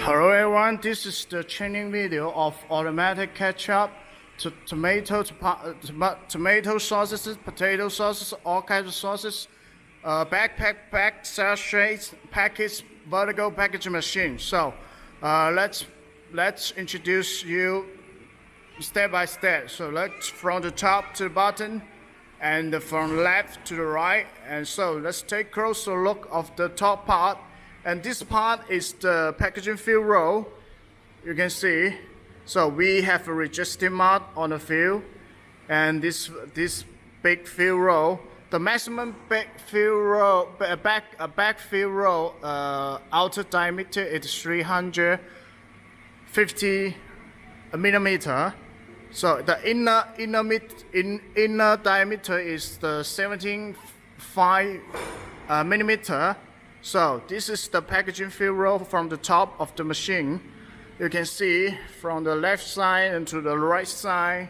Hello everyone, this is the training video of automatic ketchup, tomato sauces, potato sauces, all kinds of sauces, backpack, sachets, packets, vertical packaging machine. So let's introduce you step by step. So let's from the top to the bottom and from left to the right. And so let's take a closer look of the top part. And this part is the packaging fill roll. You can see. So we have a resistive mat on the fill, and this big fill roll. The maximum back fill roll, back fill roll outer diameter is 350 millimeter. So the inner diameter is the 17.5 millimeter. So this is the packaging fill roll from the top of the machine. You can see from the left side and to the right side.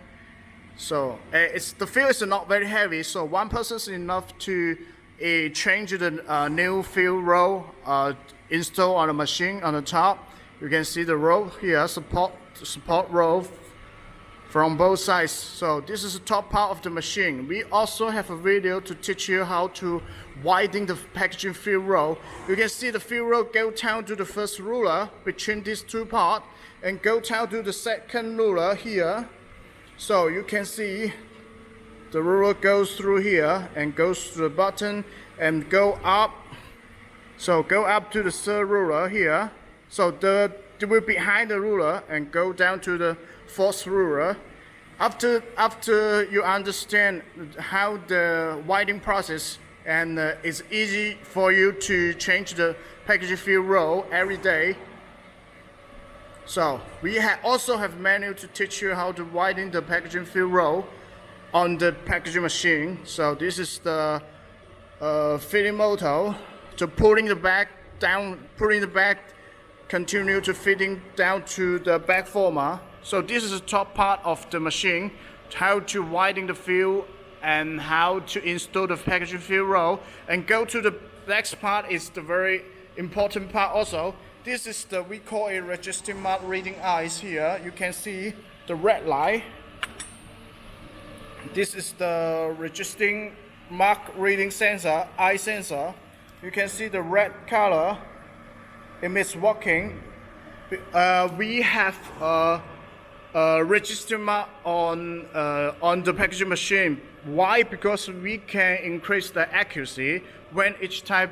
So the fill is not very heavy, so one person is enough to change the new fill roll install on the machine on the top. You can see the roll here, support roll from both sides. So this is the top part of the machine. We also have a video to teach you how to widen the packaging fill roll. You can see the fill roll go down to the first ruler between these two parts and go down to the second ruler here. So you can see the ruler goes through here and goes to the bottom and go up. So go up to the third ruler here. So they will be behind the ruler and go down to the fourth ruler. After you understand how the widening process, and it's easy for you to change the packaging fill roll every day. So we also have manual to teach you how to widen the packaging fill roll on the packaging machine. So this is the fitting motor to pulling the bag down, continue to fitting down to the bag former. So this is the top part of the machine, how to widen the fill and how to install the packaging fill roll. And go to the next part is the very important part also. This is we call a resistive mark reading eyes here. You can see the red light. This is the resisting mark reading sensor, eye sensor. You can see the red color. It means working. We have register mark on the packaging machine. Why? Because we can increase the accuracy when each time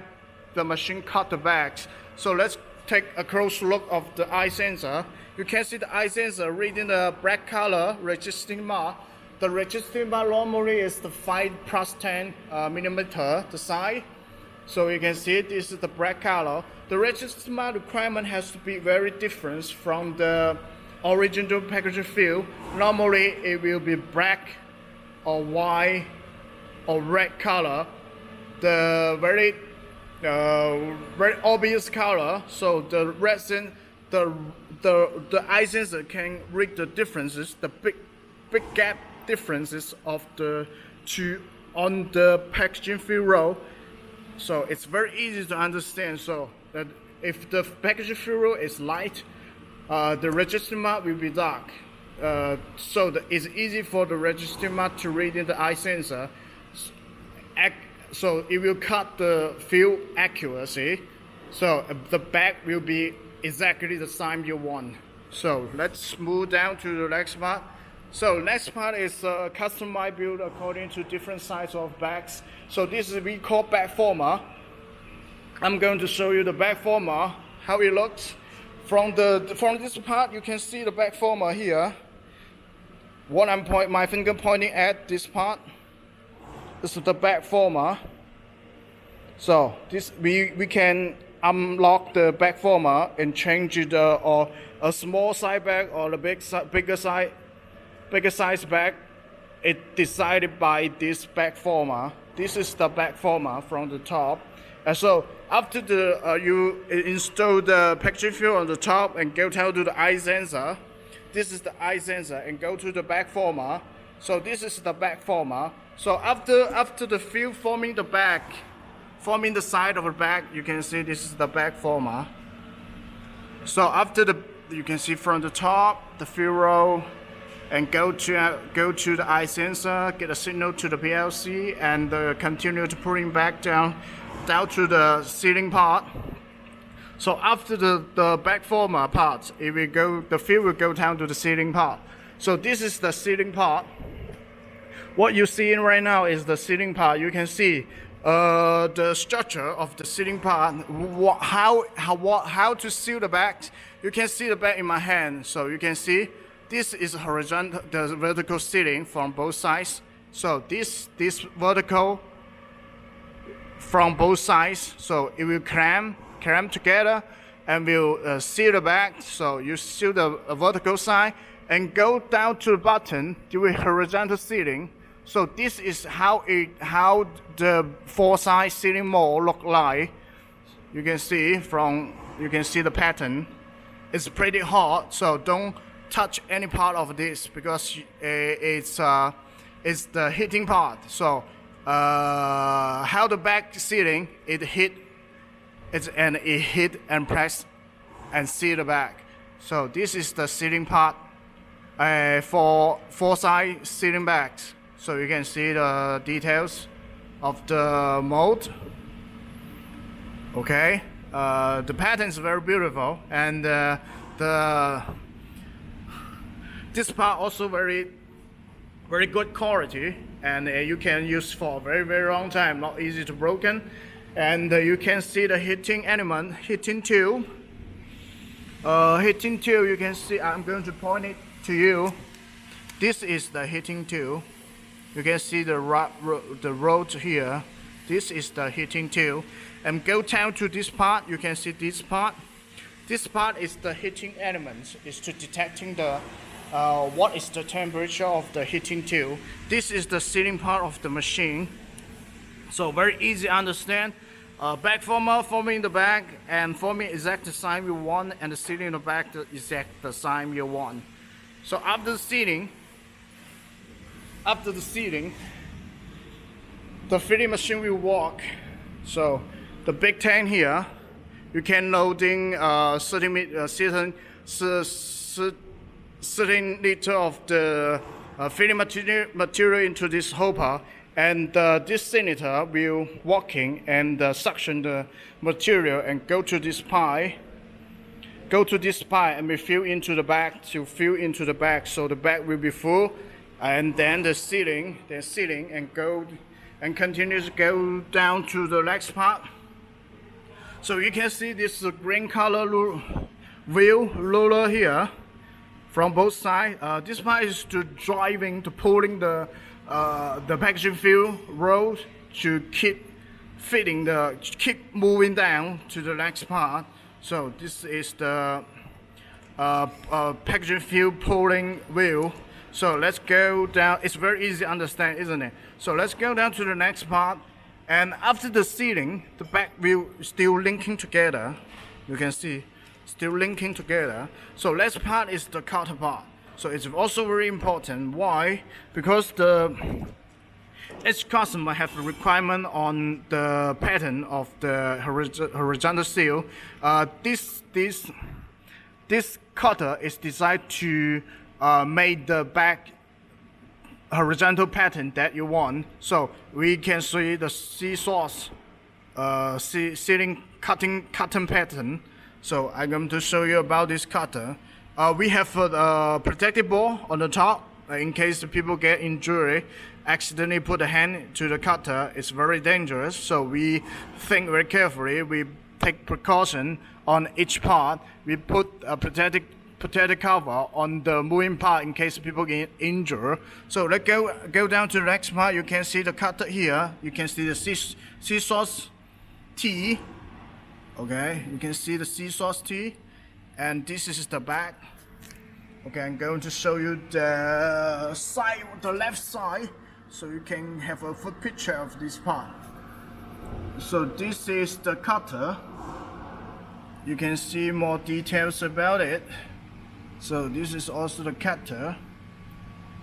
the machine cut the bags. So let's take a close look of the eye sensor. You can see the eye sensor reading the black color registering mark. The registering mark normally is the 5+10 millimeter the size. So you can see this is the black color. The registering mark requirement has to be very different from the original packaging fill. Normally it will be black or white or red color, the very obvious color. So the resin, the eye sensor can read the differences, the big gap differences of the two on the packaging fill roll. So it's very easy to understand. So that if the packaging fill roll is light, the registering mark will be dark. So it's easy for the registering mark to read in the eye sensor. So it will cut the fill accuracy. So the bag will be exactly the size you want. So let's move down to the next part. So next part is customized build according to different size of bags. So this is we call bag former. I'm going to show you the bag former, how it looks. From this part, you can see the bag former here. What my finger pointing at this part. This is the bag former. So this we can unlock the bag former and change it or a small size bag or a bigger size bag. It decided by this bag former. This is the bag former from the top. And so after you install the packaging fill on the top and go down to the eye sensor, this is the eye sensor, and go to the bag former. So this is the bag former. So after the fill forming the bag, forming the side of the bag, you can see this is the bag former. So after you can see from the top the fill roll, and go to the eye sensor, get a signal to the PLC, and continue to pulling back down to the sealing part. So after the back former part, the fill will go down to the sealing part. So this is the sealing part. What you're seeing right now is the sealing part. You can see the structure of the sealing part, how to seal the back. You can see the back in my hand, so you can see this is horizontal, the vertical sealing from both sides. So this vertical from both sides, so it will clamp together and will seal the back. So you seal the vertical side and go down to the bottom, do a horizontal sealing. So this is how the four-side sealing mold look like. You can see the pattern. It's pretty hard, so don't touch any part of this because it's the heating part. So how the back sealing it hit and press and seal the back. So this is the sealing part for four-side sealing backs. So you can see the details of the mold. Okay, the pattern is very beautiful, and this part also very good quality, and you can use for a very long time, not easy to broken. And you can see the heating element, heating tube. You can see, I'm going to point it to you. This is the heating tube. You can see the road here. This is the heating tube. And go down to this part. You can see this part. This part is the heating element. It's to detecting the what is the temperature of the heating tube. This is the sealing part of the machine. So very easy to understand. Back former forming the back and forming exact the size you want, and the sealing in the back the exact the size you want. So after the sealing, the filling machine will work. So the big tank here, you can loading 13 liter of the filling material into this hopper, and this cylinder will working and suction the material and go to this pipe. And we fill into the bag so the bag will be full, and then the sealing and continues to go down to the next part. So you can see this green color wheel roller here from both sides. This part is to pulling the packaging fill roll to keep moving down to the next part. So this is the packaging fill pulling wheel. So let's go down. It's very easy to understand, isn't it? So let's go down to the next part. And after the sealing, the back wheel is still linking together. You can see, still linking together. So next part is the cutter part. So it's also very important. Why? Because each customer have a requirement on the pattern of the horizontal seal. This cutter is designed to make the back horizontal pattern that you want. So we can see the scissors sealing cutting pattern. So I'm going to show you about this cutter. We have a protective board on the top in case people get injured, accidentally put a hand to the cutter. It's very dangerous. So we think very carefully. We take precaution on each part. We put a protective cover on the moving part in case people get injured. So let's go down to the next part. You can see the cutter here. You can see the scissors T. Okay, you can see the scissors T, and this is the back. Okay, I'm going to show you the side, the left side, so you can have a full picture of this part. So this is the cutter. You can see more details about it. So this is also the cutter.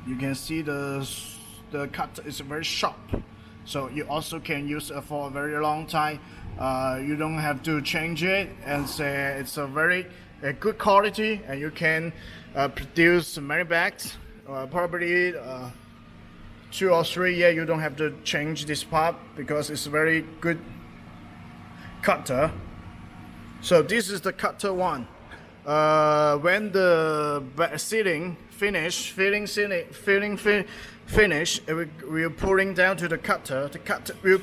You can see the cutter is very sharp. So you also can use it for a very long time. You don't have to change it, and it's a very good quality, and you can produce many bags. Probably 2 or 3 years. You don't have to change this part because it's a very good cutter. So this is the cutter one. When the sealing finish, we're pulling down to the cutter. The cutter will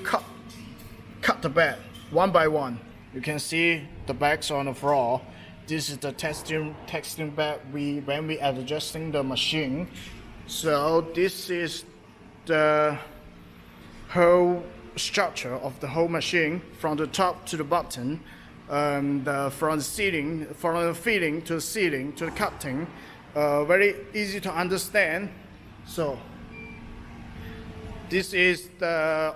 cut the bag one by one. You can see the bags on the floor. This is the testing bag when we are adjusting the machine. So this is the whole structure of the whole machine from the top to the bottom, and from the feeding to the sealing to the cutting. Very easy to understand. So this is the